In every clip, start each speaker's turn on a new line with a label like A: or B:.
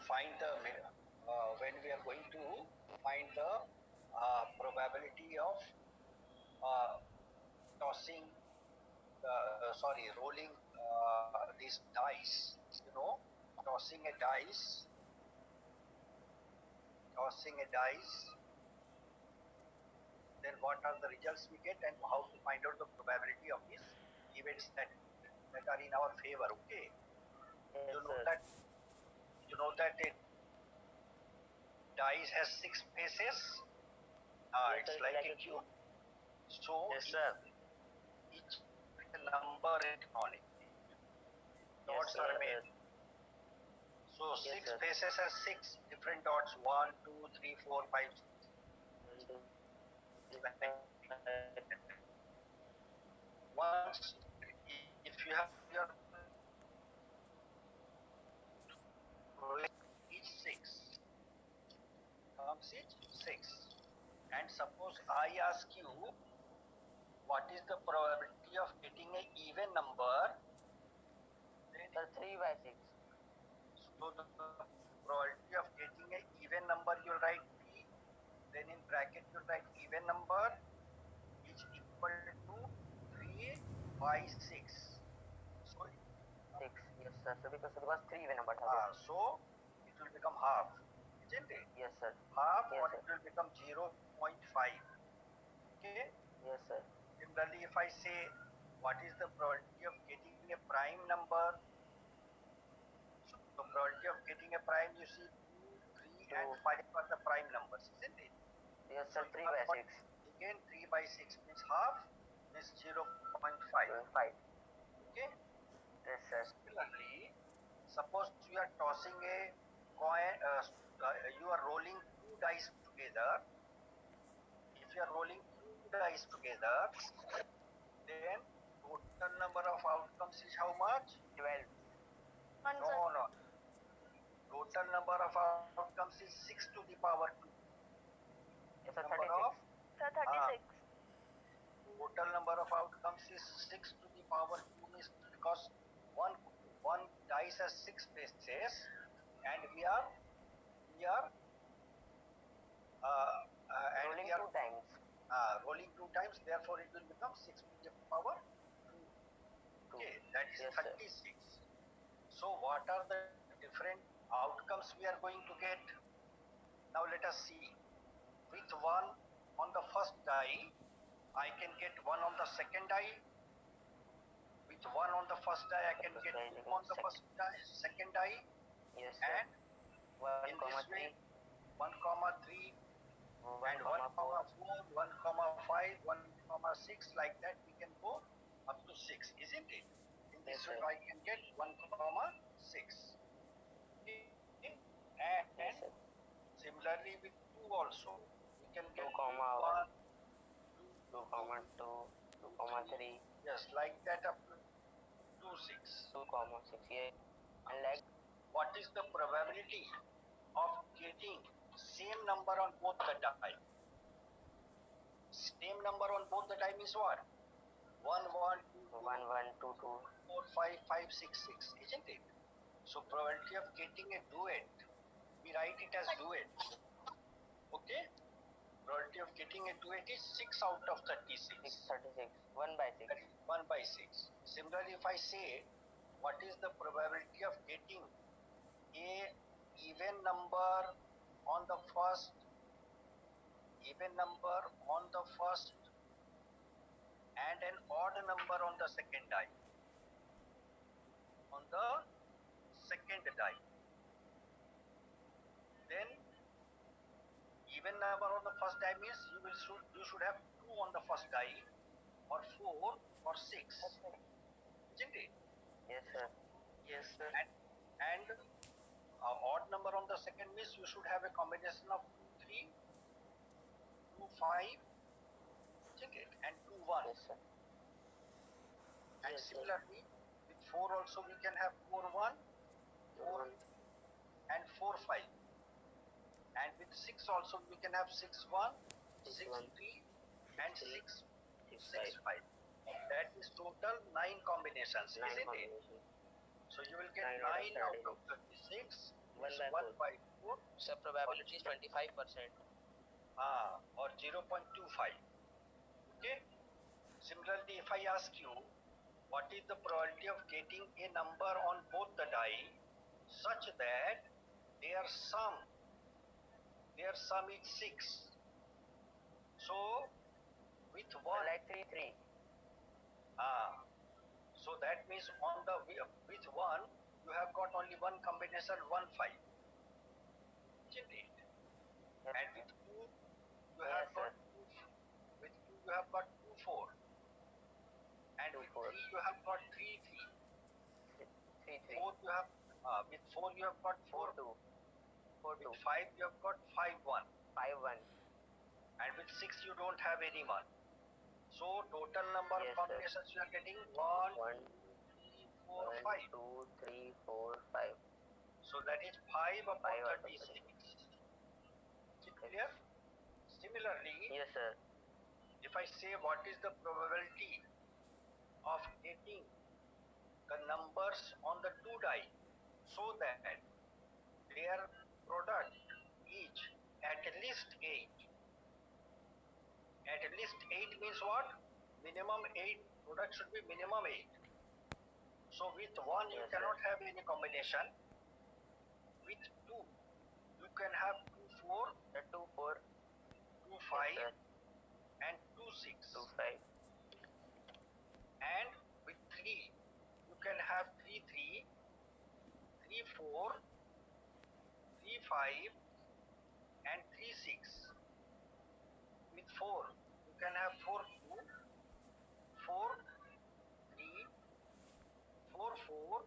A: find the when we are going to find the probability of tossing rolling these dice, tossing a dice, then what are the results we get and how to find out the probability of these events that are in our favor. Okay.
B: Yes,
A: You know that a dice has 6 faces.
B: Yes,
A: It's
B: sir,
A: like
B: like
A: a
B: a
A: cube. So
B: yes, sir.
A: each number on it. Dots are made. So
B: Yes,
A: 6
B: sir.
A: faces has 6 different dots. 1, 2, 3, 4, 5, 6. Once, if you have your each 6 comes each 6, and suppose I ask you what is the probability of getting an even number, then
B: 3 by 6.
A: so the probability of getting an even number, you'll write 3, then in bracket you'll write even number is equal to 3 by 6. So
B: 6. Yes, sir. So because 3 even number.
A: so it will become half, isn't it?
B: Yes, sir.
A: Half,
B: Yes,
A: or
B: sir.
A: it will become 0.5. Okay.
B: Yes, sir.
A: Similarly, if I say what is the probability of getting a prime number, so the probability of getting a prime, you see 2, 3 and 5 are the prime numbers, isn't it?
B: Yes,
A: So
B: sir. 3 by 6.
A: again 3 by 6 means half, means 0.5. Okay.
B: Yes, sir.
A: Similarly, suppose you are tossing a coin, you are rolling 2 dice together. If you are rolling 2 dice together, then total number of outcomes is how much?
B: 12.
A: No. Total number of outcomes is 6 to the power 2.
B: Yes, sir.
A: Number
B: 36.
A: of
C: Sir, 36.
A: Total number of outcomes is 6 to the power 2, is because one dice has 6 faces, and we are
B: Rolling 2 times.
A: Rolling 2 times, therefore it will become 6 to the power 2. Okay, that is
B: Yes,
A: 36. So what are the different outcomes we are going to get? Now let us see. With 1 on the first die, I can get 1 on the second die. With 1 on the first die, I can get 2 on the second die.
B: Yes, sir.
A: And
B: 1,
A: in this way, 1, 3,
B: 1,
A: and 1, 4, 1, 5, 1, 6, like that we can go up to 6, isn't it? In this way I can get 1, 6. Okay. And similarly with 2 also, we can get
B: 2, 1, 2, 3.
A: Yes, like that up to 2, 6.
B: 2, 6. Yeah. And like
A: what is the probability of getting same number on both the die? Same number on both the die means what? 1, 1, 2,
B: 1, 1, 2, 2.
A: 4, 5, 5, 6, 6, isn't it? So probability of getting a duet, we write it as duet. Okay? Probability of getting a duet is 6 out of 36.
B: 36. 1 by 6.
A: 1 by 6. Similarly, if I say what is the probability of getting a even number on the first, and an odd number on the second die. Then even number on the first die means you should have 2 on the first die, or 4 or 6, isn't it?
B: Yes, sir.
A: Yes, sir. And odd number on the second means you should have a combination of 2, 3, 2, 5, isn't it? And 2, 1.
B: Yes, sir.
A: And similarly with 4 also we can have 4, 1, 4 and 4, 5. And with 6 also we can have 6, 1, 6, 3 and 6, 5. That is total 9 combinations, isn't it? So you will get 9 out of 36, is
B: 1
A: 1
B: by 4.
A: by 4
C: So probability is 25%.
A: or 0.25. Okay. Similarly, if I ask you what is the probability of getting a number on both the die such that their sum is 6. So with one,
B: Like 3, 3.
A: so that means on the with one you have got only one combination 1 5, isn't it?
B: Yes,
A: And with two you have
B: Yes,
A: got
B: sir.
A: with two you have got 2 4, and
B: 2,
A: with
B: 4.
A: three you have got 3 3.
B: 3, 3.
A: Four you have with 4 you have got 4
B: 4, 2. 4, 2.
A: with 5 you have got 5 1,
B: 5, 1.
A: and with 6 you don't have any one. So total number of
B: Yes, sir.
A: combinations you are getting 1
B: 1,
A: 2 3 4
B: 1,
A: 5.
B: 2, 3, 4, 5.
A: So that is 5 upon
B: 5 out of
A: 36.
B: 36.
A: Is it clear? Similarly,
B: Yes, sir.
A: if I say what is the probability of getting the numbers on the two die so that their product is at least 8. At least 8 means what? Minimum 8. Product should be minimum 8. So with 1 you
B: Yes,
A: cannot
B: sir.
A: have any combination. With 2 you can have 2 4,
B: 2, 4.
A: 2 5,
B: Yes, sir.
A: and 2 6.
B: 2, 5.
A: And with 3 you can have 3 3, 3 4, 3 5, and 3 6. With 4 you can have 4 2, 4 3, 4 4,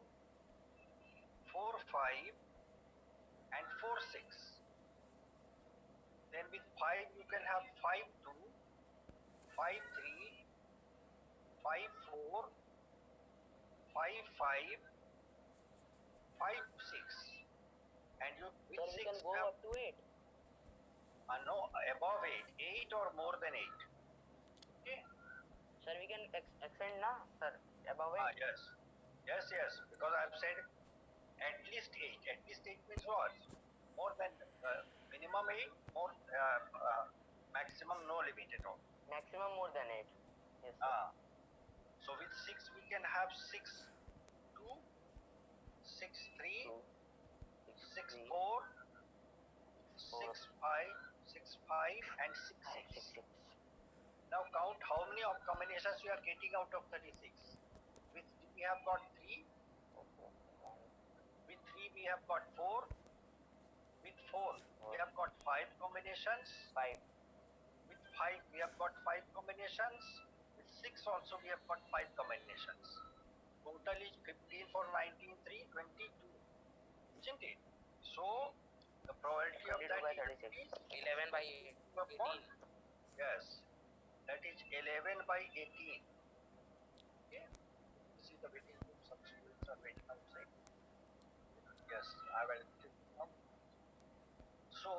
A: 4 5, and 4 6. Then with 5 you can have 5 2, 5 3, 5 4, 5 5, 5 6. And you with
B: Sir, we
A: 6
B: can go
A: have
B: up to 8.
A: no above 8, 8 or more than 8. Okay.
B: Sir, we can extend now, sir. Above 8.
A: Yes. Yes, because I have said at least 8. At least 8 means what? More than minimum 8, more maximum no limit at all.
B: Maximum more than 8. Yes, sir.
A: So with 6 we can have 6 2, 6 3,
B: 2,
A: 6
B: 3,
A: 4,
B: 4,
A: 6 5, 6 5, and 6
B: 5,
A: 6.
B: 6, 6.
A: Now count how many of combinations you are getting out of 36. With 2 we have got 3. With 3 we have got 4. With 4 we have got 5 combinations.
B: 5.
A: With 5 we have got 5 combinations. With 6 also we have got 5 combinations. Total is 15 for 19 3 22. Isn't it? So the probability of
B: 22
A: that
B: by
A: is
B: 36.
C: 11 by 18.
A: yes, that is 11 by 18. Okay. This is the waiting room. Some students are waiting outside. Yes, I will. So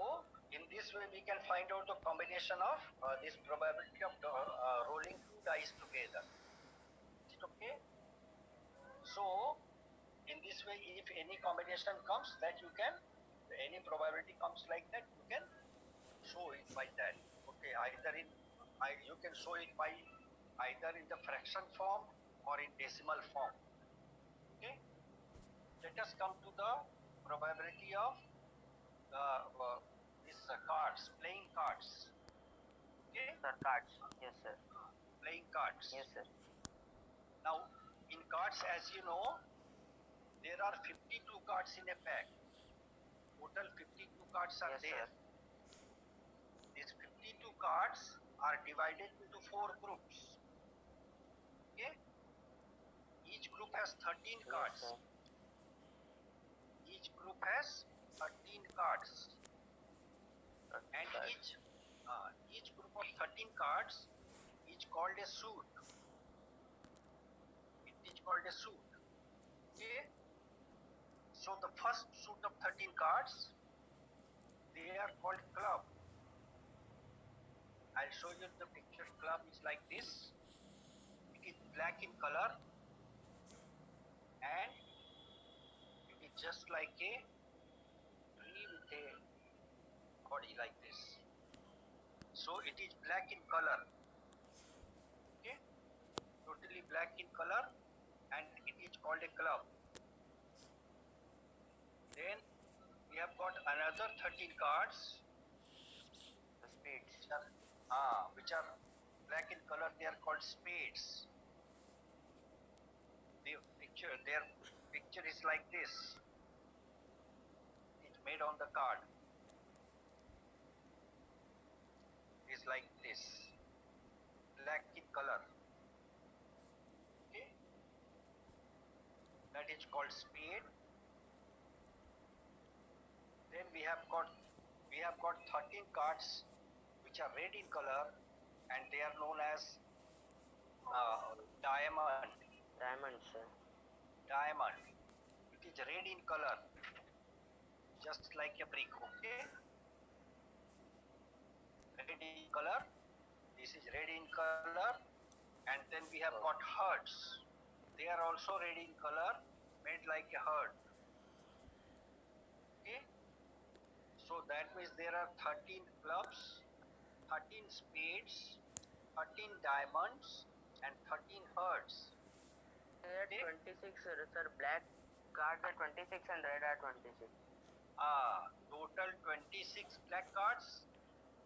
A: in this way we can find out the combination of this probability of rolling two dice together. Is it okay? So in this way, if any combination comes, that you can, any probability comes like that, you can show it by that. Okay, either in you can show it by either in the fraction form or in decimal form. Okay. Let us come to the probability of these cards, playing cards. Okay.
B: Sir, cards. Yes, sir.
A: Playing cards.
B: Yes, sir.
A: Now, in cards, as you know, there are 52 cards in a pack. Total 52 cards are
B: Yes,
A: there.
B: sir.
A: These 52 cards are divided into 4 groups. Okay? Each group has 13 cards.
B: Yes, sir.
A: Each group has 13 cards. And
B: Cards.
A: each group of 13 cards is called a suit. It is called a suit. Okay? So the first suit of 13 cards, they are called club. I'll show you the picture. Club is like this. It is black in color and it is just like a a body like this. So it is black in color. Okay, totally black in color, and it is called a club. Then we have got another 13 cards
B: The spades.
A: which are black in color. They are called spades. Their picture is like this. It's made on the card. Is like this, black in color. Okay, that is called spade. Then we have got 13 cards which are red in color, and they are known as diamond.
B: Diamond, sir.
A: Diamond. It is red in color, just like a brick. Okay, red in color. This is red in color, and then we have got hearts. They are also red in color, made like a heart. Okay, so that means there are 13 clubs, 13 spades, 13 diamonds, and 13 hearts.
B: Here 26, sir. Black cards are 26 and red are 26.
A: Total 26 black cards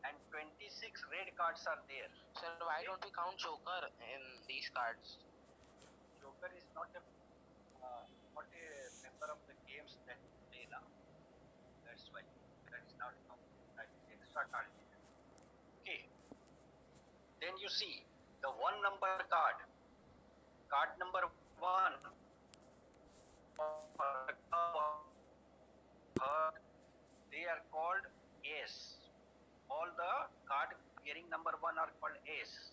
A: and 26 red cards are there.
C: Sir, why don't we count Joker in these cards?
A: Joker is not a member of the games that we play now. That's why that is not like extra card. Okay. Then you see the one number card. Card number 1. They are called ace. All the card bearing number 1 are called ace.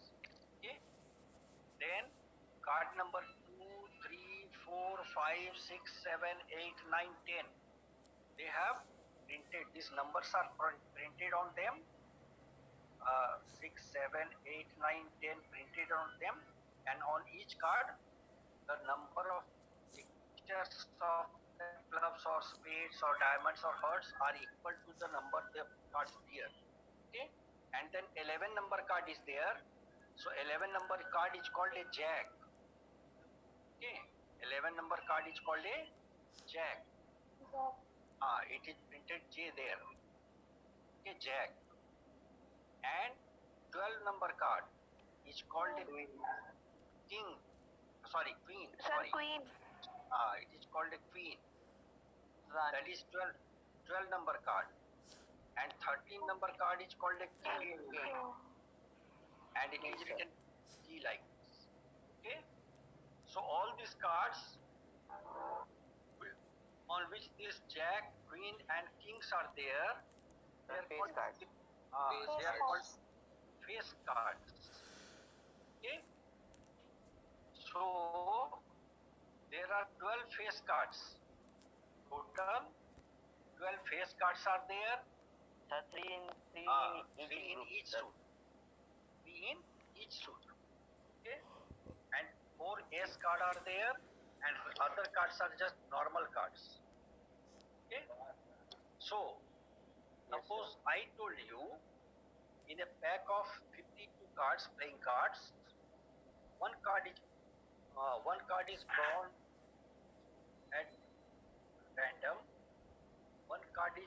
A: Okay. Then card number 2, 3, 4, 5, 6, 7, 8, 9, 10. They have printed. These numbers are printed on them. 6, 7, 8, 9, 10 printed on them, and on each card the number of pictures of clubs or spades or diamonds or hearts are equal to the number the cards bear. Okay, and then 11 number card is there. So 11 number card is called a jack. Okay, 11 number card is called a jack. It is printed J there. Okay, jack. And 12 number card is called a queen.
D: Sir, queen.
A: It is called a queen. That is 12 number card. And 13 number card is called a king. And it is written G like this. Okay. So all these cards on which this jack, queen, and kings are there, they are called
B: cards.
A: they are called face cards. Okay. So there are 12 face cards. Total 12 face cards are there.
B: Sir, three in
A: Each suit. 3 in each suit. Okay. And 4 ace cards are there, and other cards are just normal cards. Okay. So suppose I told you in a pack of 52 cards, playing cards, one card is drawn at random. One card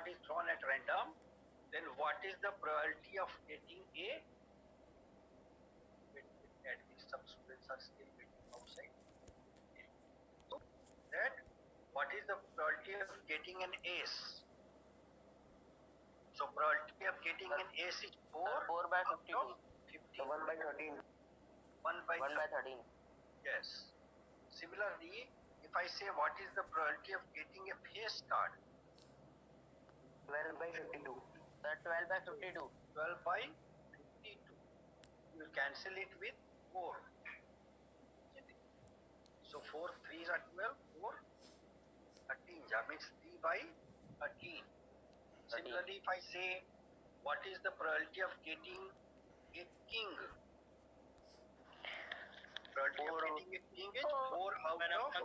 A: is drawn at random. Then what is the probability of getting a? Some students are still waiting outside. So that what is the probability of getting an ace? So probability of getting an ace is 4.
B: 4 by 52.
A: 50.
B: So 1 by 13.
A: 1 by
B: 13.
A: Yes. Similarly, if I say what is the probability of getting a face card?
B: 12 by 52. Sir, 12 by 52.
A: 12 by 52. You will cancel it with 4. So 4 3s are 12, 4 13. That means 3 by 13. Similarly, if I say what is the probability of getting a king? Probability of getting a king is 4 out of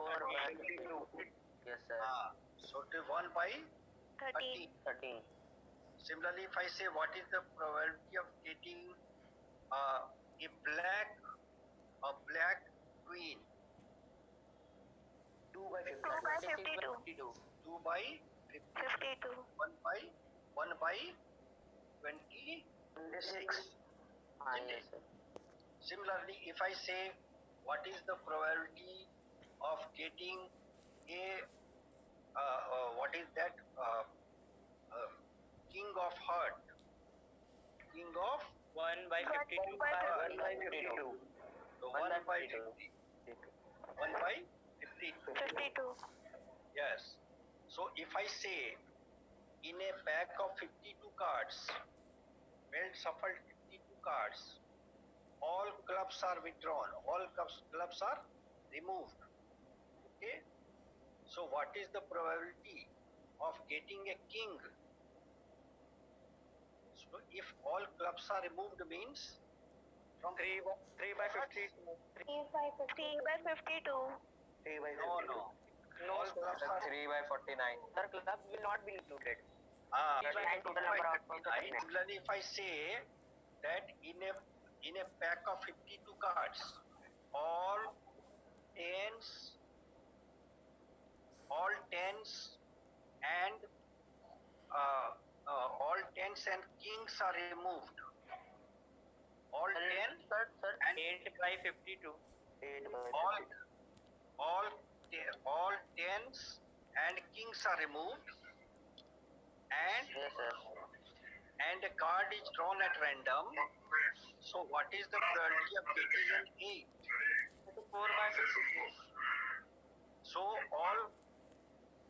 A: 52.
B: Yes, sir.
A: So to 1 by
D: 13.
B: 13.
A: Similarly, if I say what is the probability of getting a black queen?
B: 2 by 50.
D: 2 by
B: 52.
A: 2 by 50.
D: 52.
A: 1 by 26.
B: Yes, sir.
A: Similarly, if I say what is the probability of getting a what is that king of heart? King of
B: 1 by 52.
D: 1 by
B: 52.
A: so
B: 1
A: 1 by
B: 52.
A: 50. 1 by 50.
D: 52.
A: Yes. So if I say in a pack of 52 cards, well shuffled 52 cards, all clubs are withdrawn, all clubs are removed. Okay. So what is the probability of getting a king? So if all clubs are removed means from
B: 3 by 52.
D: 3 by 52.
B: 3 by 52.
A: no. All clubs are
B: 3 by 49. Sir, clubs will not be included.
A: That is
B: total
A: 2
B: number
A: by
B: of
A: 39. Similarly, if I say that in a pack of 52 cards, all tens, and all tens and kings are removed. All ten
B: Sir,
A: and
B: 8 by 52. 8 by
A: all tens and kings are removed, and
B: Yes, sir.
A: and a card is drawn at random. So what is the probability of getting an 8?
B: 4 by 52.
A: So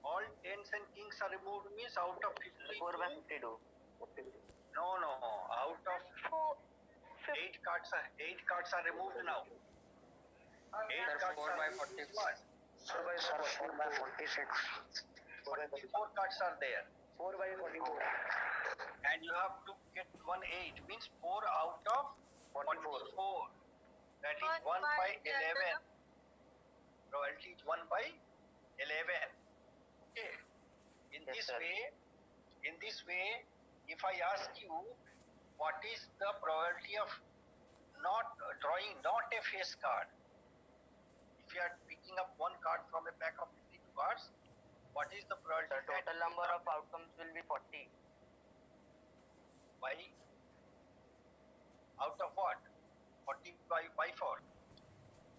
A: all tens and kings are removed means out of 52.
B: 4 by 52.
A: No, out of 8 cards are removed now. 8 cards
B: 4 by
A: are
B: 46.
A: 4 by 46. 44 cards are there.
B: 4 by 44.
A: And you have to get 8 means 4 out of 44. That is 1 by 11. Probability is 1 by 11. Okay. In
B: Yes, sir.
A: this way, if I ask you what is the probability of not drawing not a face card, if you are picking up one card from a pack of 52 cards, what is the probability?
B: The total number of outcomes will be 40.
A: By out of what? 40 by 4.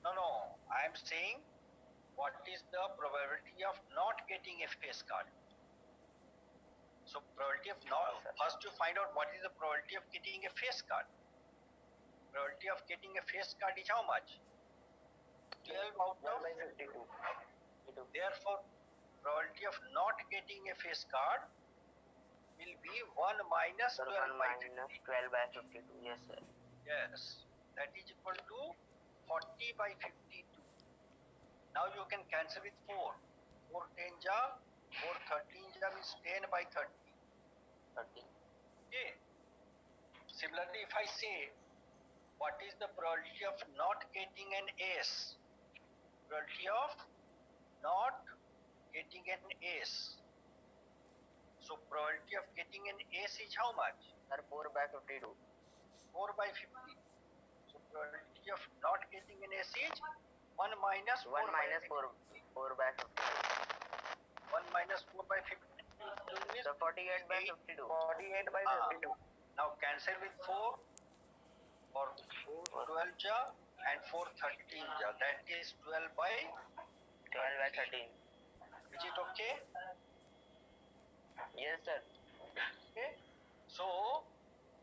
A: No. I am saying what is the probability of not getting a face card? So probability of not, first you find out what is the probability of getting a face card. Probability of getting a face card is how much? 12 out of
B: 52.
A: Therefore, probability of not getting a face card will be 1 minus 12 by 50.
B: 12 by 52. Yes, sir.
A: Yes, that is equal to 40 by 52. Now you can cancel with 4. 4 10 ja, 4 13 ja means 10 by 30.
B: 30.
A: Okay. Similarly, if I say what is the probability of not getting an S? Probability of not getting an S. So probability of getting an S is how much?
B: Sir, 4 by 52.
A: 4 by 50. So probability of not getting an S is 1 minus 4
B: 1 minus
A: by
B: 4. 4 by 50.
A: 1 minus 4 by 50 means
B: So 48 by 52.
A: 48 by 52. Now cancel with 4 for 4 12 ja and 4 13 ja. That is 12 by
B: 12 by 13.
A: Is it okay?
B: Yes, sir.
A: Okay. So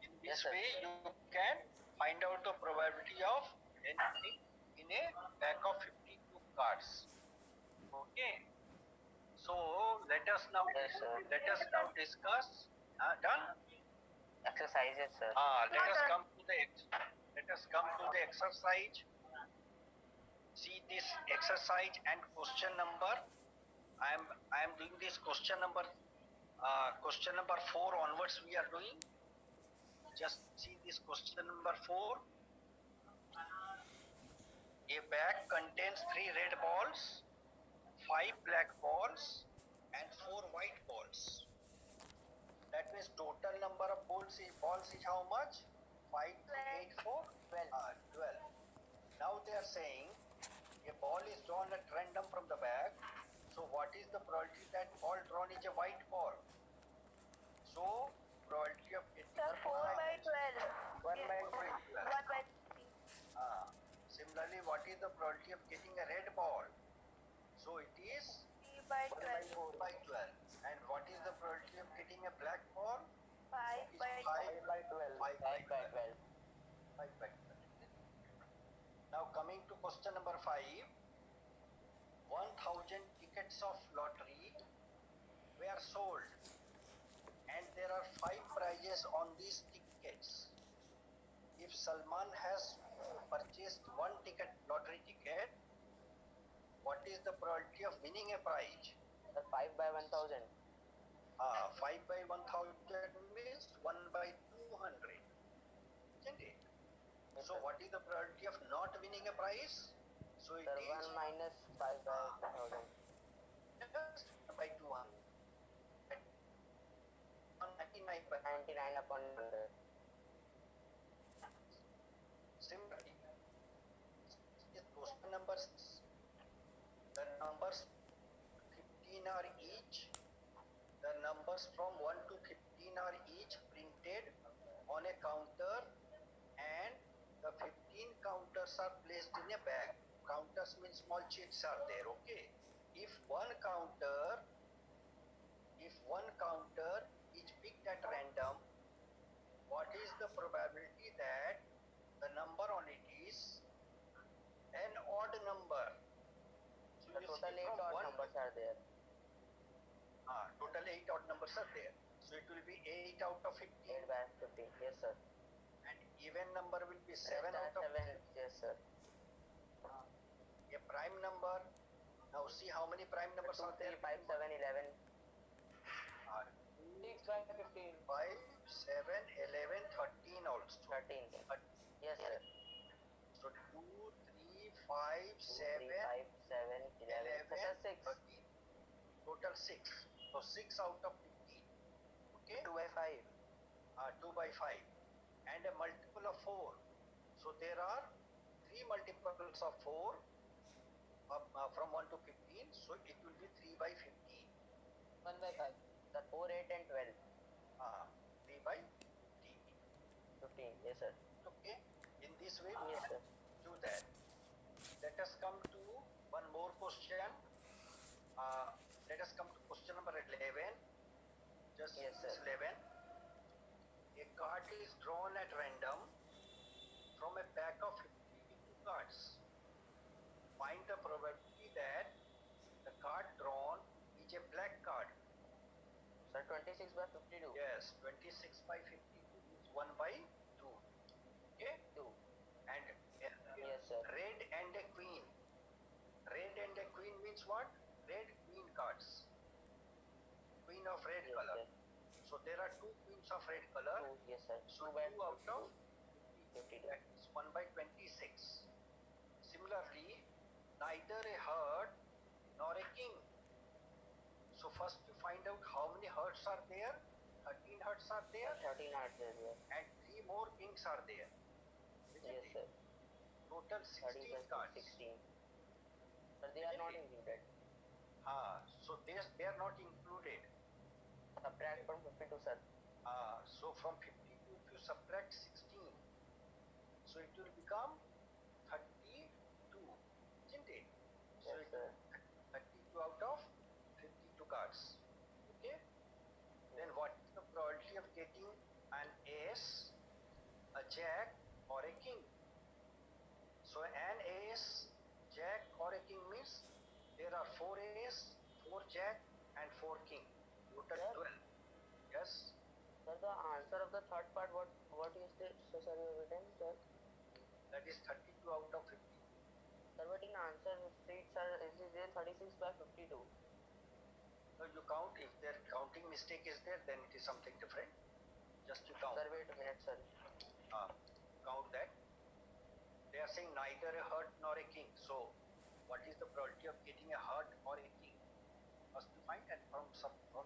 A: in this
B: Yes, sir.
A: way you can find out the probability of anything in a pack of 52 cards. Okay. So let us now
B: Yes, sir.
A: discuss. Done.
B: Exercises, sir.
A: Let us come to the exercise. See this exercise and question number. I am doing this question number 4 onwards we are doing. Just see this question number 4. A bag contains 3 red balls, 5 black balls and 4 means total number of balls is how much? 5, 8, 4? 12. Now they are saying a ball is drawn at random from the back. So what is the probability that ball drawn is a white ball? So probability of getting
D: Sir, 4 by 12.
A: 1 by 12.
D: 1 by 3.
A: Similarly, what is the probability of getting a red ball? So it is
D: 3 by 12.
A: 4 by 12. And what is the probability of getting a black ball?
D: 5 by
A: 5 by 12. 5 by 12.
B: 5 by 12.
A: 5 by 12. Now coming to question number 5. 1000 tickets of lottery were sold and there are 5 prizes on these tickets. If Salman has purchased 1 lottery ticket, what is the probability of winning a prize?
B: 5 by 1000.
A: 5 by 1000 means 1 by 200. Isn't it? So what is the probability of not winning a prize? So it
B: Sir,
A: is
B: 1 minus 5 by 1000.
A: just by 200. 199 by
B: 99 upon 100.
A: Similarly, is question number 6. The numbers 15 are each. The numbers from 1 to 15 are each printed on a counter and the 15 counters are placed in a bag. Counters means small sheets are there, okay? If one counter is picked at random, what is the probability that the number on it is an odd number? So
B: The
A: you
B: total
A: see
B: 8
A: from
B: odd
A: one-
B: numbers are there.
A: Total 8 odd numbers are there. So it will be 8 out of 15
B: 8 by 15. Yes, sir.
A: and even number will be 7 out of
B: 7. Yes, sir.
A: a prime number. Now see how many prime numbers
B: 2,
A: are there?
B: 3, 5, 7, 11.
C: 6 by 15.
A: 5, 7, 11, 13 also.
B: 13.
A: But
B: Yes, sir.
A: so 2, 3, 5,
B: 2,
A: 7,
B: 3, 5, 7, 11.
A: 11,
B: Sir, 6.
A: 13. Total 6. So 6 out of 15. Okay?
B: 2 by 5.
A: 2 by 5. And a multiple of 4. So there are 3 multiples of 4 from 1 to 15. So it will be 3 by 15.
C: 1 by 5.
B: Sir, 4, 8, and 12.
A: 3 by
B: 15. Yes, sir.
A: okay. In this way we
B: Yes,
A: can
B: sir.
A: do that. Let us come to one more question. Let us come to question number 11. Just
B: Yes, sir.
A: 11. A card is drawn at random from a pack of 52 cards. Find the probability that the card drawn is a black card.
B: Sir, 26 by 52.
A: Yes, 26 by 52 is 1 by 2. Okay?
B: 2.
A: And
B: Yes, sir.
A: red and a queen. Red and a queen means what? Red queen cards. Queen of red
B: Yes,
A: color.
B: sir.
A: So there are 2 queens of red color.
B: 2. Yes, sir.
A: So
B: 2 by
A: 2 out of
B: 52.
A: that is 1 by 26. Similarly, neither a heart nor a king. So first you find out how many hearts are there. 13 hearts are there
B: 13 hearts is there.
A: and 3 more kings are there. Isn't
B: Yes,
A: it?
B: sir.
A: Total
B: 30
A: 16
B: plus
A: cards.
B: 16. Sir, they are not included.
A: So they are not included.
B: Subtract from 52, sir.
A: So from 52 if you subtract 16, so it will become 32, isn't it? So
B: Yes,
A: it
B: sir.
A: 32 out of 52 cards. Okay. Then what is the probability of getting an ace, a jack, or a king? So an ace, jack, or a king means there are 4 ace, 4 jack, and 4 king. Total
B: Sir?
A: 12. Yes.
B: Sir, the answer of the third part, what is the, so sir, you have written, sir?
A: That is 32 out of 50.
B: Sir, but in answer sheet, sir, is there 36 by 52?
A: So you count, if their counting mistake is there, then it is something different. Just you count.
B: Sir, wait a minute, sir.
A: Count that. They are saying neither a heart nor a king. So what is the probability of getting a heart or a king? Must be find, and from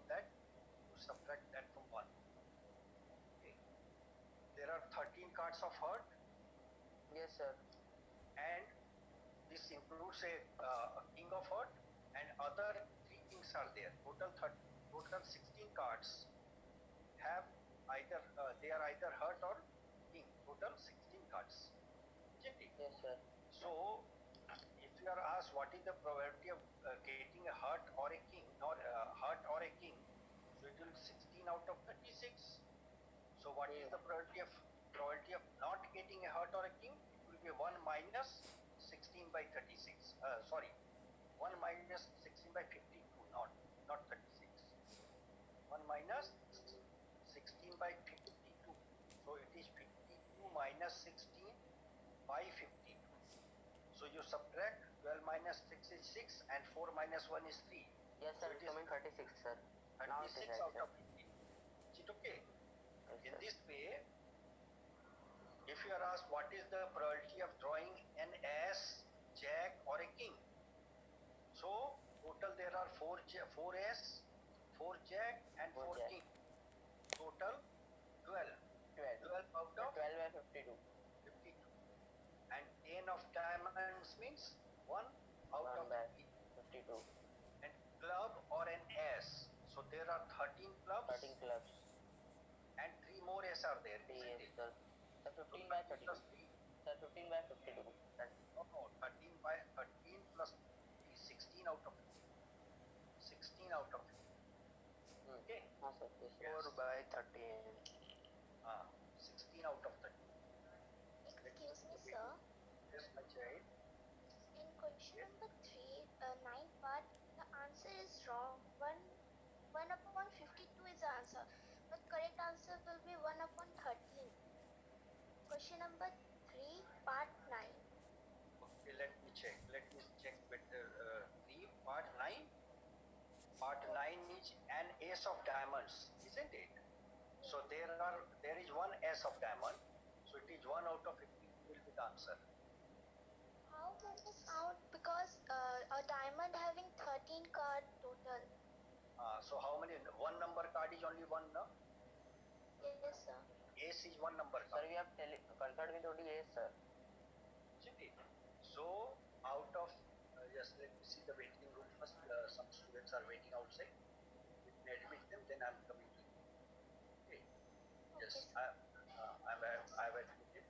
A: that you subtract that from 1. there are 13 cards of heart,
B: Yes, sir.
A: and this includes a king of heart, and other three kings are there. Total 16 cards have either they are either heart or king. Total 16 cards. Isn't it?
B: Yes, sir.
A: So, if you are asked what is the probability of getting a heart or a king, or heart or a king, so it will be 16 out of 36. So, what is the probability of not getting a heart or a king? It will be 1 minus 16 by 36. Sorry, 1 minus 16 by 52, not 36. 1 minus 16 by 52. So, it is 52 minus 16 by 52. So you subtract 12 minus 6 is 6 and 4 minus 1 is 3.
B: Yes,
A: So
B: sir.
A: it
B: It's
A: is
B: coming 36, sir. Now it is
A: 36
B: right,
A: out
B: sir.
A: of 50. Is it okay?
B: Yes,
A: In
B: sir.
A: this way, if you are asked what is the probability of drawing an ass, jack or a king. So total there are 4 ass, 4 jack and 4
B: Four jack.
A: king. Total 12.
B: 12.
A: 12 out of
B: 12 by 52.
A: 52. And 10 of diamonds means 1 out
B: 1
A: of
B: by
A: 50.
B: 52.
A: And club or an ass. So there are 13 clubs
B: 13 clubs.
A: and 3 more ass are there.
B: 3
A: Isn't
B: yes,
A: it?
B: sir. Sir,
A: So
B: 15 by
A: 30
B: 32.
A: plus 3.
B: Sir, 15 by 52.
A: No, 13 by 13 plus 3, 16 out of 50. 16 out of 50. Okay.
B: हाँ sir, yes, sir.
C: 4 by 13.
A: 16 out of 30.
D: Excuse me, sir.
A: Yes, my child.
D: In question number 3, 9 part, the answer is wrong. 1 upon 52 is the answer. But correct answer will be 1 upon 13. Question number 3, part 9.
A: Okay, let me check. Let me check with the 3 part 9. Part 9 is an ace of diamonds, isn't it? So there is one ace of diamond. So it is 1 out of 50 will be the answer.
D: How will this count? Because a diamond having 13 card total.
A: So how many? One number card is only one, no?
D: Yes, sir.
A: Ace is one number
B: Sir,
A: card.
B: we have consulted with only yes, sir.
A: Isn't it? So out of yes, let me see the waiting room first. Some students are waiting outside. Let me admit them, then I'm coming to you. Okay. Yes,
D: Okay,
A: I've admitted.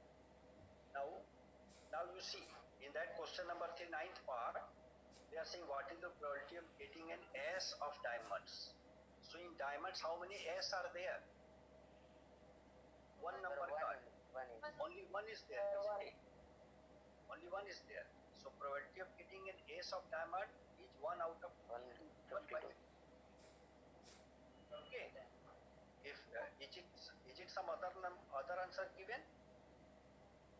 A: Now you see in that question number 3, 9th part, they are saying what is the probability of getting an ace of diamonds. So in diamonds, how many ace are there? One
B: Sir,
A: number card.
B: one is.
A: Only one is there. Isn't it? Only one is there. So probability of getting an ace of diamond is 1 out of
B: 1
A: 1 by
B: 52.
A: 50. Okay. If is it some other answer given?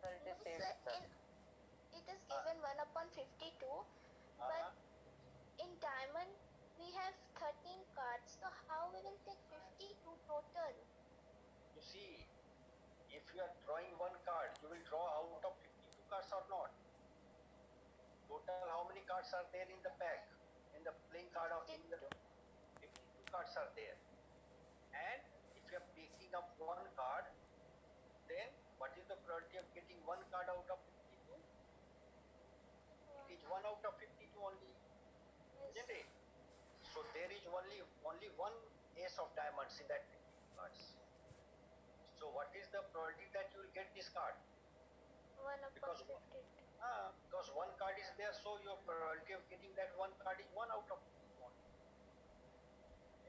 B: Sir, it is same,
D: Sir,
B: sir.
D: it is given 1 upon 52, but in diamond we have 13 cards. So how we will take 52 total?
A: You see, if you are drawing one card, you will draw out of 52 cards or not? Total, how many cards are there in the pack? In the playing card of in the 52 cards are there. And if you are picking up one card, then what is the probability of getting one card out of 52? It is 1 out of 52 only, isn't it? So there is only one ace of diamonds in that 52 cards. So what is the probability that you will get this card?
D: 1 upon
A: Because
D: 52.
A: because one card is there, so your probability of getting that one card is 1 out of 51.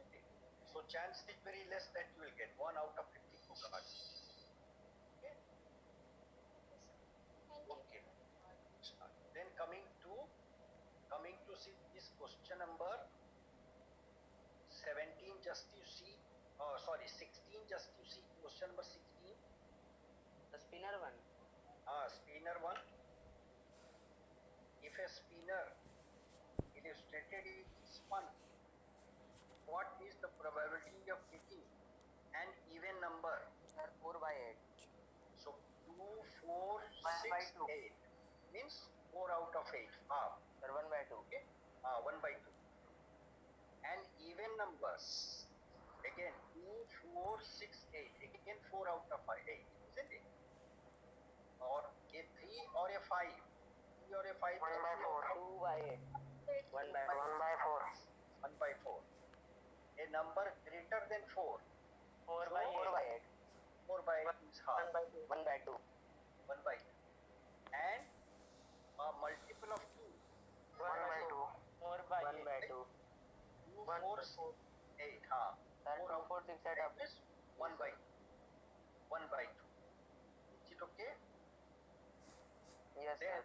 A: Okay. So chance is very less that you will get 1 out of 52 cards. Okay.
D: Thank you.
A: Okay. Then coming to see this question number 17, just you see, 16, just you see question number 16.
B: The spinner one.
A: Spinner 1. If a spinner illustrated is spun, what is the probability of getting an even number?
B: Sir, 4 by 8.
A: So 2, 4, 6,
B: by 2.
A: 8 means 4 out of 8. Half.
B: Sir, 1 by 2.
A: Okay. 1 by 2. And even numbers. again 2, 4, 6, 8. Again 4 out of 8, isn't it? Or a 3 or a 5. 3 or a 5.
B: 1 by 4. 2 by 8. 1 by 4.
A: 1 by 4. A number greater than 4.
B: 4
A: So,
B: by 8.
A: 4 by 8 is half.
B: 1 by 2.
A: 1 by 2. And a multiple of 2.
B: 1 by 2. 4 by 1 by 2.
A: 2, 4, 8. Huh. 4 out
B: 4, 6, 8
A: is 1 by 2. 1 by 2. Is it okay?
B: Yes,
A: Then,
B: sir.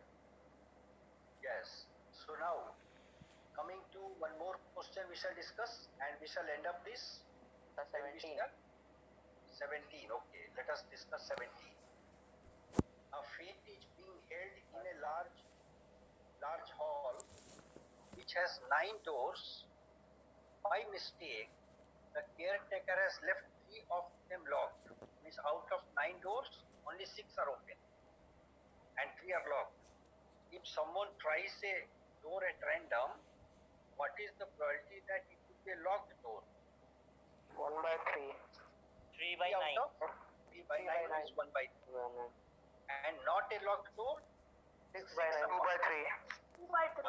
A: yes. So now, coming to one more question we shall discuss and we shall end up this.
B: The
A: Then we
B: 17.
A: shall- 17. Okay, let us discuss 17. A fete is being held in a large hall which has 9 doors. By mistake, the caretaker has left 3 of them locked. Means out of 9 doors, only 6 are open and 3 are locked. If someone tries a door at random, what is the probability that it would be a locked door?
B: 1 by 3.
E: 3 by
A: 3
E: 9.
A: out of 3 by 9 is 1 by 3. And not a locked door?
B: 6 by 9. 2 by 3.
D: 2 by 3.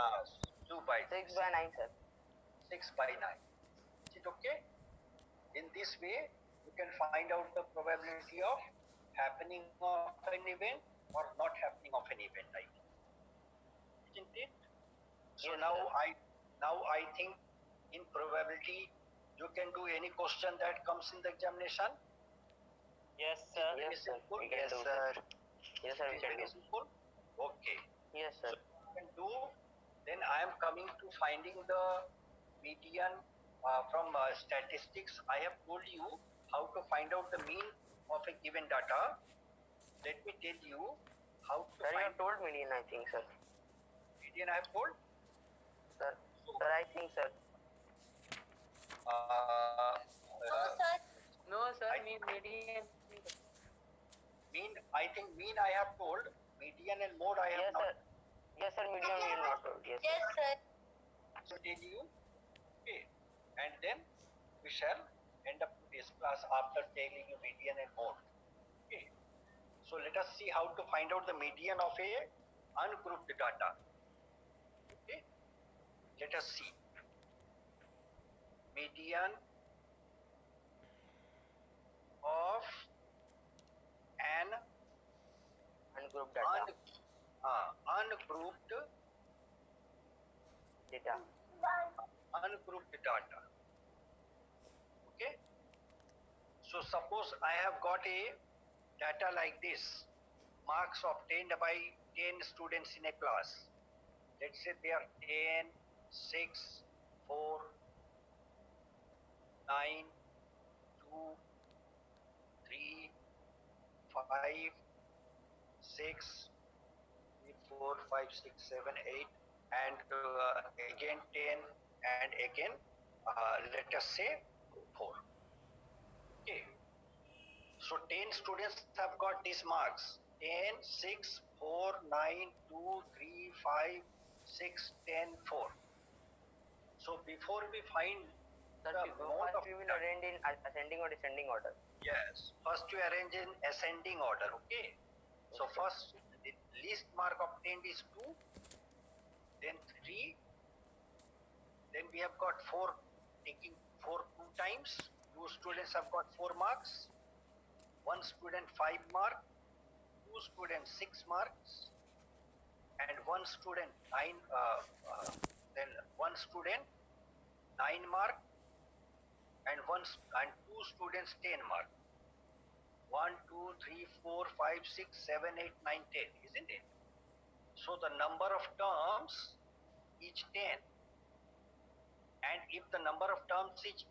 A: 2 by
B: 6 by 9, sir.
A: 6 by 9. Is it okay? In this way, you can find out the probability of happening of an event or not happening of an event, I think. Isn't it? So
B: Yes,
A: now
B: sir.
A: I think in probability you can do any question that comes in the examination.
E: Yes, sir.
B: Yes, sir.
A: Simple.
B: We can do, sir. Yes, sir, we
A: It is
B: can
A: very
B: do.
A: simple. Okay.
B: Yes, sir.
A: So you can do. Then I am coming to finding the median from statistics. I have told you how to find out the mean of a given data. Let me tell you how to
B: Sir, you
A: find
B: have told median, I think, sir.
A: median. I have told.
B: Sir, sir, I think, sir.
D: No, sir.
B: No, sir,
A: I-
B: median.
A: Mean, I think mean I have told. Median and mode I have
B: Yes,
A: not.
B: sir. Yes, sir, median we have not told. Yes, sir.
D: Yes, sir.
A: So tell you. Okay. And then we shall end up this class after telling you median and mode. Okay. So let us see how to find out the median of a ungrouped data. Okay. Let us see. Median of an
B: Ungrouped data.
A: ungrouped
B: Data.
A: data. Okay. So suppose I have got a data like this, marks obtained by 10 students in a class. Let's say they are 10, 6, 4, 9, 2, 3, 5, 6, 4, 5, 6, 7, 8, and again 10, and again let us say 4. Okay. So 10 students have got these marks: 10, 6, 4, 9, 2, 3, 5, 6, 10, 4. So before we find
B: Sir,
A: the mode of
B: first we will arrange in ascending or descending order.
A: yes, first you arrange in ascending order. Okay. So first the least mark obtained is 2, then 3, then we have got 4, taking 4 2 times. 2 students have got 4 marks, 1 student 5 mark, 2 students 6 marks, and 1 student 9. Then 1 student 9 mark, and 2 students 10 mark. 1, 2, 3, 4, 5, 6, 7, 8, 9, 10, isn't it? So the number of terms is 10. And if the number of terms is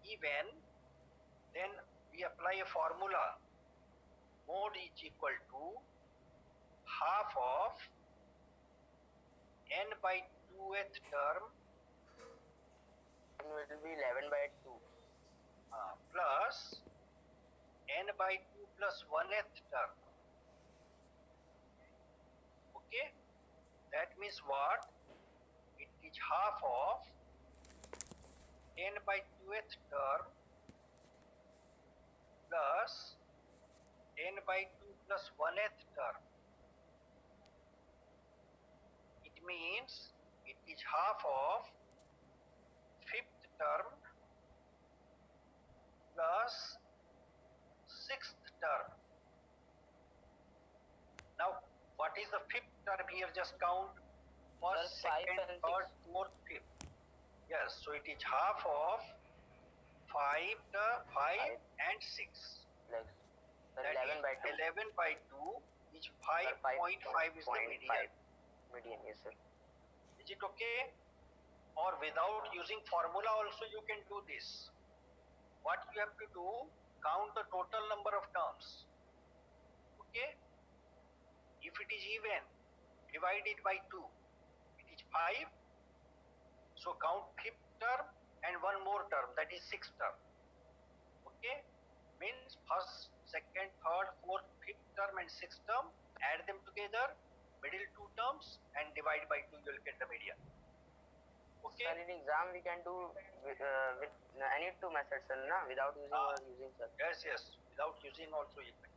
A: even, then we apply a formula. Mode is equal to half of n by 2th term
B: Then it will be 11 by 2.
A: plus n by 2 plus 1th term. Okay, that means what? It is half of 10 by 2th term plus 10 by 2 plus 1th term. It means it is half of 5th term plus 6th term. Now, what is the 5th term here? Just count first,
B: Sir, 5
A: second,
B: and
A: third,
B: 6.
A: 4th, 5th. Yes, so it is half of 5
B: Five.
A: and 6.
B: Like, sir,
A: That
B: 11
A: is
B: by 2.
A: 11 by 2 is
B: Sir,
A: 5.5 is the
B: 5.5
A: median.
B: median, yes, sir.
A: Is it okay? Or without using formula also you can do this. What you have to do, count the total number of terms. Okay? If it is even, divide it by 2. It is 5. So count 5th term and one more term, that is 6th term. Okay? Means first, second, third, fourth, 5th term and 6th term, add them together, middle two terms and divide by 2, you will get the median. Okay?
B: Sir, in exam we can do with any two methods, sir, na? Without using or using, sir.
A: Yes, without using also you can.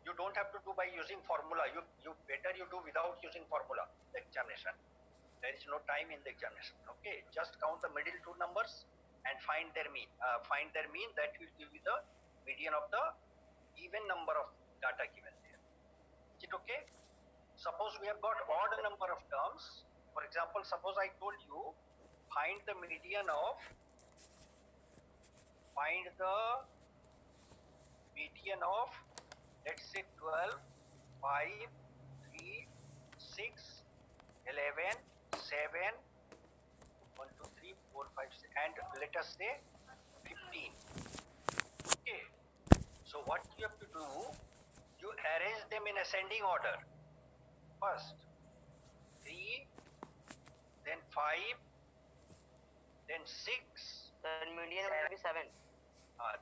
A: You don't have to do by using formula. You better you do without using formula, the examination. There is no time in the examination. Okay, just count the middle two numbers and find their mean. That will give you the median of the even number of data given there. Is it okay? Suppose we have got odd number of terms. For example, suppose I told you find the median of let's say 12, 5, 3, 6, 11, 7, 1, 2, 3, 4, 5, 6, and let us say 15. Okay. So what you have to do, you arrange them in ascending order. First 3, then 5, then 6,
B: Then median will be 7.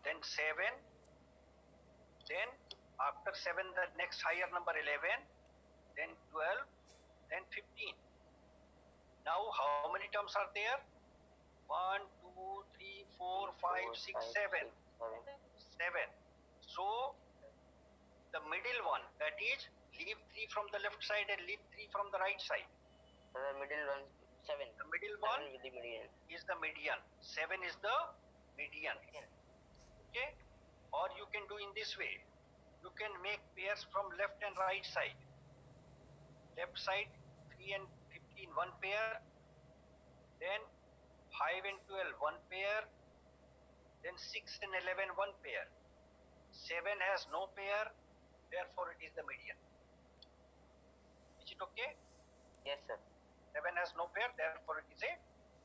A: then 7, then after 7 the next higher number 11, then 12, then 15. Now how many terms are there? 1, 2, 3, 4, 5, 6, 7. 7. So the middle one, that is leave 3 from the left side and leave 3 from the right side.
B: So the middle one, 7.
A: The middle one
B: With the median.
A: is the median. 7 is the median. Okay? Or you can do in this way. You can make pairs from left and right side. Left side 3 and 15 one pair, then 5 and 12 one pair, then 6 and 11 one pair. 7 has no pair, therefore it is the median. Is it okay?
B: Yes, sir.
A: 7 has no pair, therefore it is a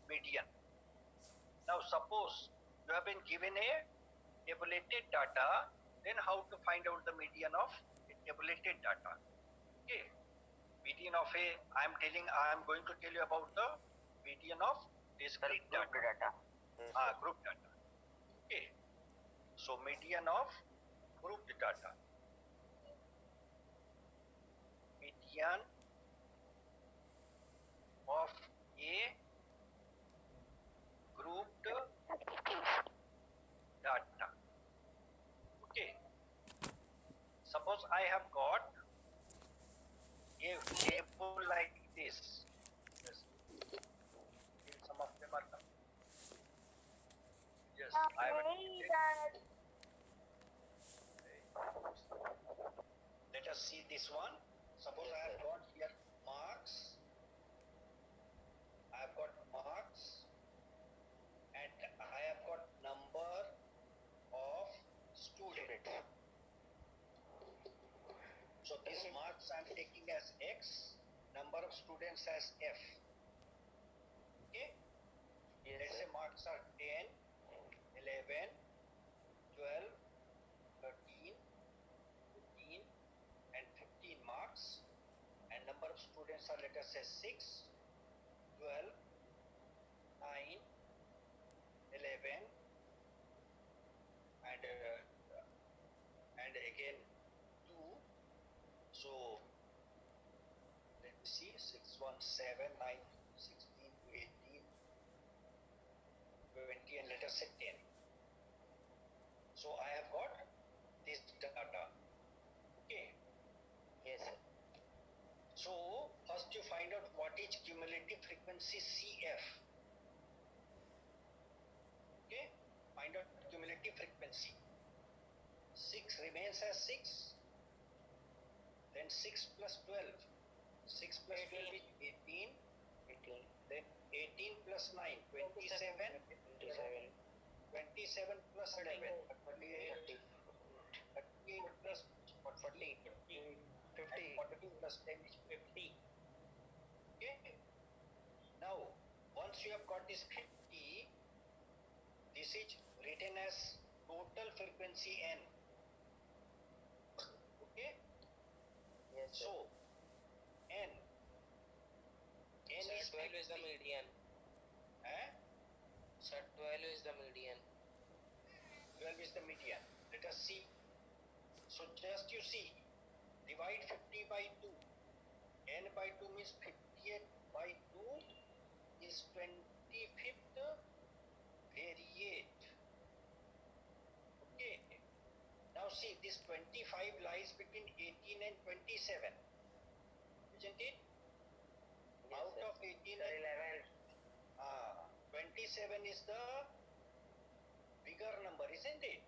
A: median. Now suppose you have been given a tabulated data, then how to find out the median of a tabulated data? Okay, median of I am going to tell you about the median of discrete
B: Group
A: data.
B: data. Yes,
A: Group data. Okay, so median of grouped data. Median of a grouped data. Okay. Suppose I have got a table like this. Yes. Some of them are coming. Yes, I have a table. Let us see this one. Suppose I have got here marks. I have got marks and I have got number of students. So these marks I am taking as X, number of students as F. Okay?
B: Yes,
A: Let's
B: sir.
A: say marks are 10, 11, 12, 13, 15 and 15 marks, and number of students are, let us say, 6, 12, 9, 11 and again 2. So let me see, 6, 1, 7, 9, 16, 18, 20 and us say 10. So I have got this data. Okay.
B: Yes, sir.
A: So first you find out what is cumulative frequency CF. Okay. Find out cumulative frequency. 6 remains as 6. Then 6 plus 12. 6 plus 12 is 18.
B: 18.
A: Then 18 plus 9, 27.
B: 27.
A: 27 plus 11, 38. 38 plus 40, 50. 42 plus 10 is 50. Okay. Now, once you have got this 50, this is written as total frequency N. Okay.
B: Yes, sir.
A: So, N. N
C: Sir,
A: is
C: 12 is the
A: 50.
C: median.
A: Eh?
C: Sir, 12 is the median.
A: 12 is the median. Let us see. So just you see, divide 50 by 2. N by 2 means 58 by 2 is 25th variate. Okay. Now see, this 25 lies between 18 and 27. Isn't it?
B: Yes,
A: Out
B: sir.
A: of 18
B: Sir,
A: and
B: 11.
A: 27 is the bigger number, isn't it?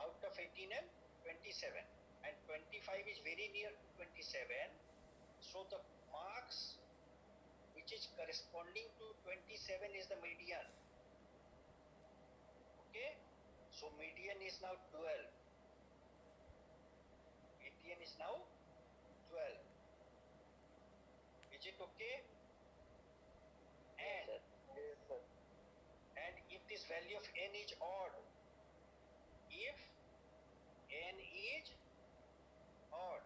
A: Out of 18 and 27. And 25 is very near to 27. So the marks which is corresponding to 27 is the median. Okay? So median is now 12. Median is now 12. Is it okay? And
B: Yes, sir.
A: And if this value of n is odd, if n is odd,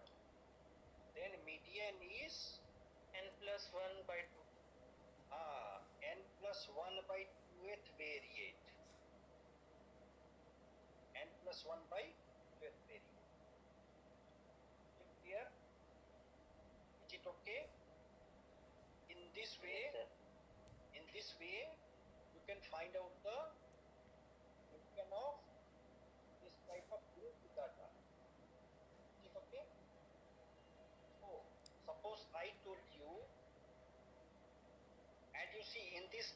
A: then median is
B: N plus 1 by 2.
A: n plus 1 by 2th variate. N plus 1 by 2th variate. Is it clear? Is it okay? In this way,
B: Yes, sir.
A: you can find out the median of this type of group data. Is it okay? So, suppose I told you, and you see in this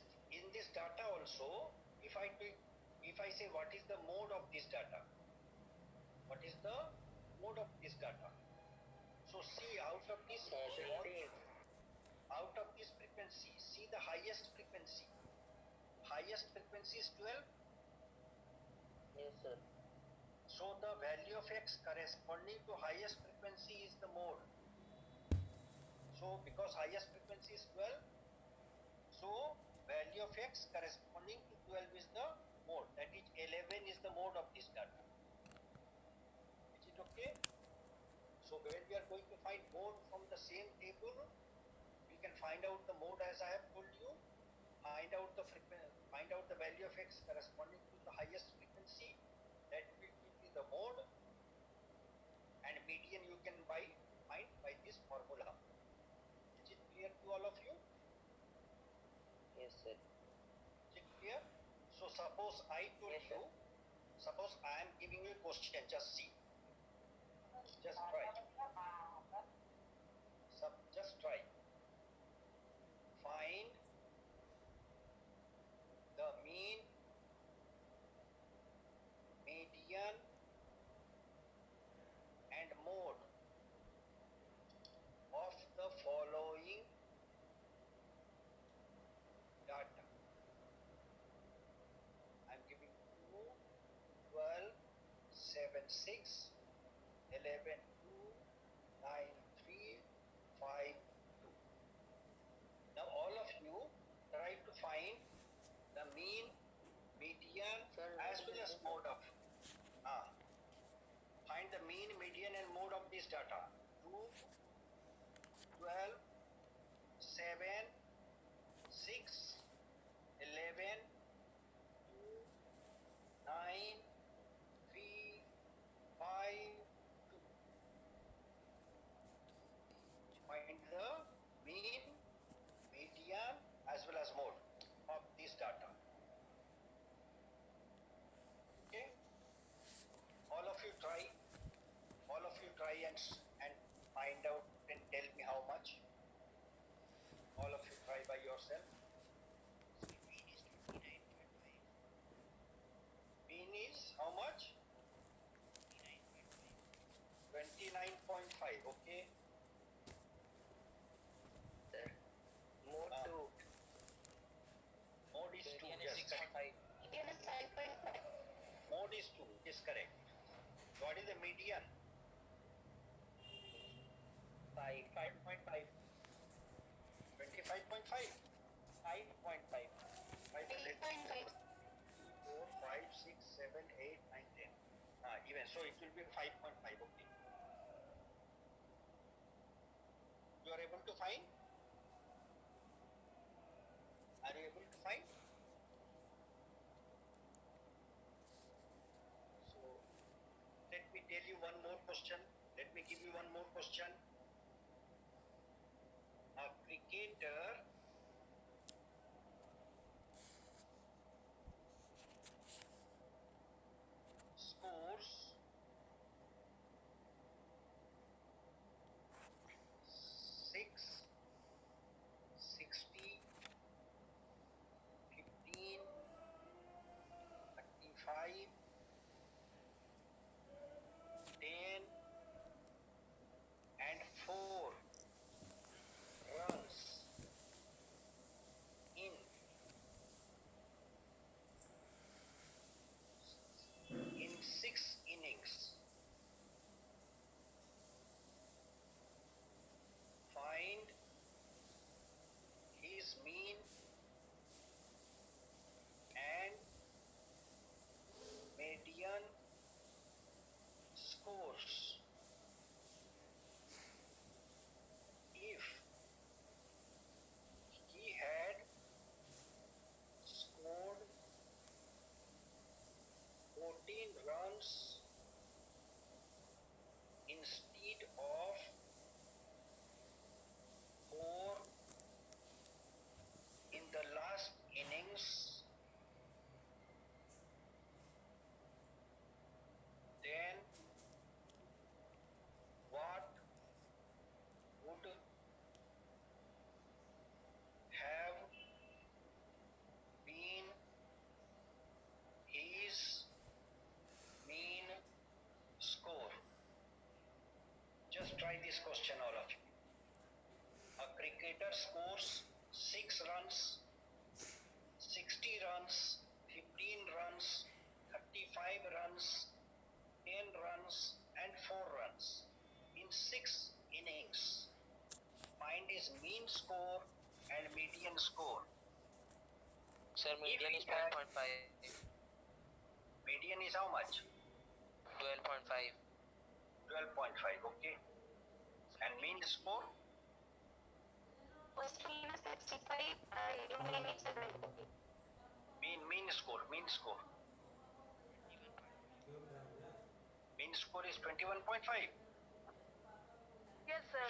A: data also, if I say what is the mode of this data, what is the mode of this data? So see out of this frequency, see the highest frequency. Highest frequency is 12.
B: Yes, sir.
A: So the value of x corresponding to highest frequency is the mode. So because highest frequency is 12, so value of x corresponding to 12 is the mode. That is 11 is the mode of this data. Is it okay? So when we are going to find mode from the same table, we can find out the mode as I have told you. Find out the value of x corresponding to the highest frequency. That will give you the mode, and median you can find by this formula. Is it clear to all of you?
B: Yes, sir.
A: Is it clear? So suppose I told
B: Yes, sir.
A: you, suppose I am giving you a question, just see. Just try. Just try. Find the mean, median, and mode of the following data. I'm giving 2, 12, 7, 6, 11, 2, 9, 3, 5, 2. Now all of you try to find the mean, median,
B: Sir,
A: as well as mode of. Find the mean, median, and mode of this data. 2, 12, 7, 6, 11, 2, 9, 3, 5, 2. Find the mean, median, as well as mode of this data. minutes and find out and tell me how much. All of you try by yourself. Mean is how much? 29.5. Okay.
B: Sir, mode
A: Ah.
B: 2.
A: Mode is 2.
C: Median is
A: Yes, correct.
C: 6.5.
D: Median is 7.5.
A: Mode is 2. Is correct. What is the median?
E: 5.5.
A: 25.5.
E: 5.5.
D: 8.5.
A: 4, 5, 6, 7, 8, 9, 10. Even so, it will be 5.5. Okay. You are able to find? Are you able to find? So, let me tell you one more question. Let me give you one more question. A cricketer scores 6, 60, 15, 35, 10 and 4 runs in 6 innings. Find his mean and median scores. If he had scored 14 runs instead of 4 in the last innings, then what would have been his mean score? Just try this question, all of you. A cricketer scores 6 runs, 60 runs, 15 runs, 35 runs, 10 runs, and 4 runs in 6 innings. Find his mean score and median score.
C: Sir, median is
A: If he had-
C: 12.5.
A: Median is how much?
C: 12.5.
A: 12.5, okay. And mean score?
D: First mean is 65. Mean is 70.
A: Mean score. Mean score is 21.5.
B: Yes, sir.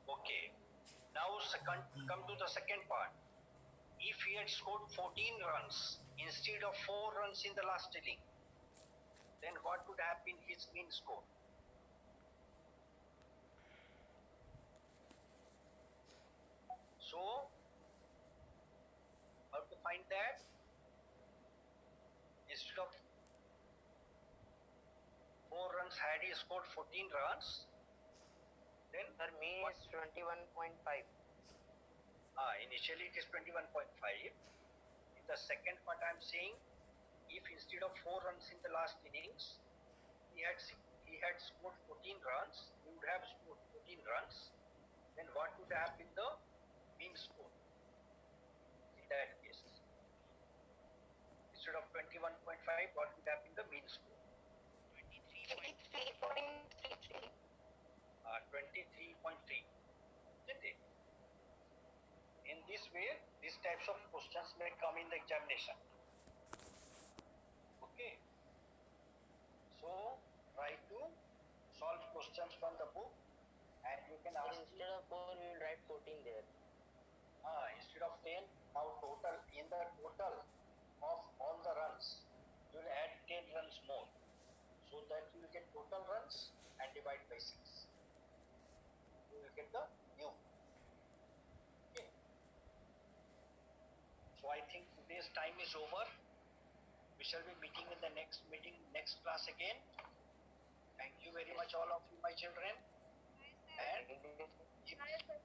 A: Okay. Now come to the second part. If he had scored 14 runs instead of 4 runs in the last inning, then what would have been his mean score? So, how to find that? Instead of 4 runs, had he scored 14 runs, then
B: Sir, mean is 21.5.
A: initially it is 21.5. In the second part I am saying, if instead of 4 runs in the last innings, he had scored 14 runs, he would have scored 14 runs, then what would have been the mean score in that case? Instead of 21.5, what would have been the mean score?
D: 83.33.
A: 23.3. Isn't it? In this way, these types of questions may come in the examination. Okay. So, try to solve questions from the book and you can
B: Sir,
A: ask
B: instead of 4, we will write 14 there.
A: instead of 10, now total, in the total of all the runs, you will add 10 runs more. So that you will get total runs and divide by 6. get the new. Okay. So I think today's time is over. We shall be meeting in the next meeting, next class again. Thank you very much, all of you, my children. And keep healthy.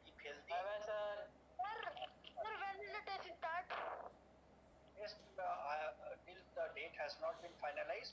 A: Keep healthy.
E: Bye-bye, sir.
D: Sir, when will the test start?
A: Yes, till the date has not been finalized.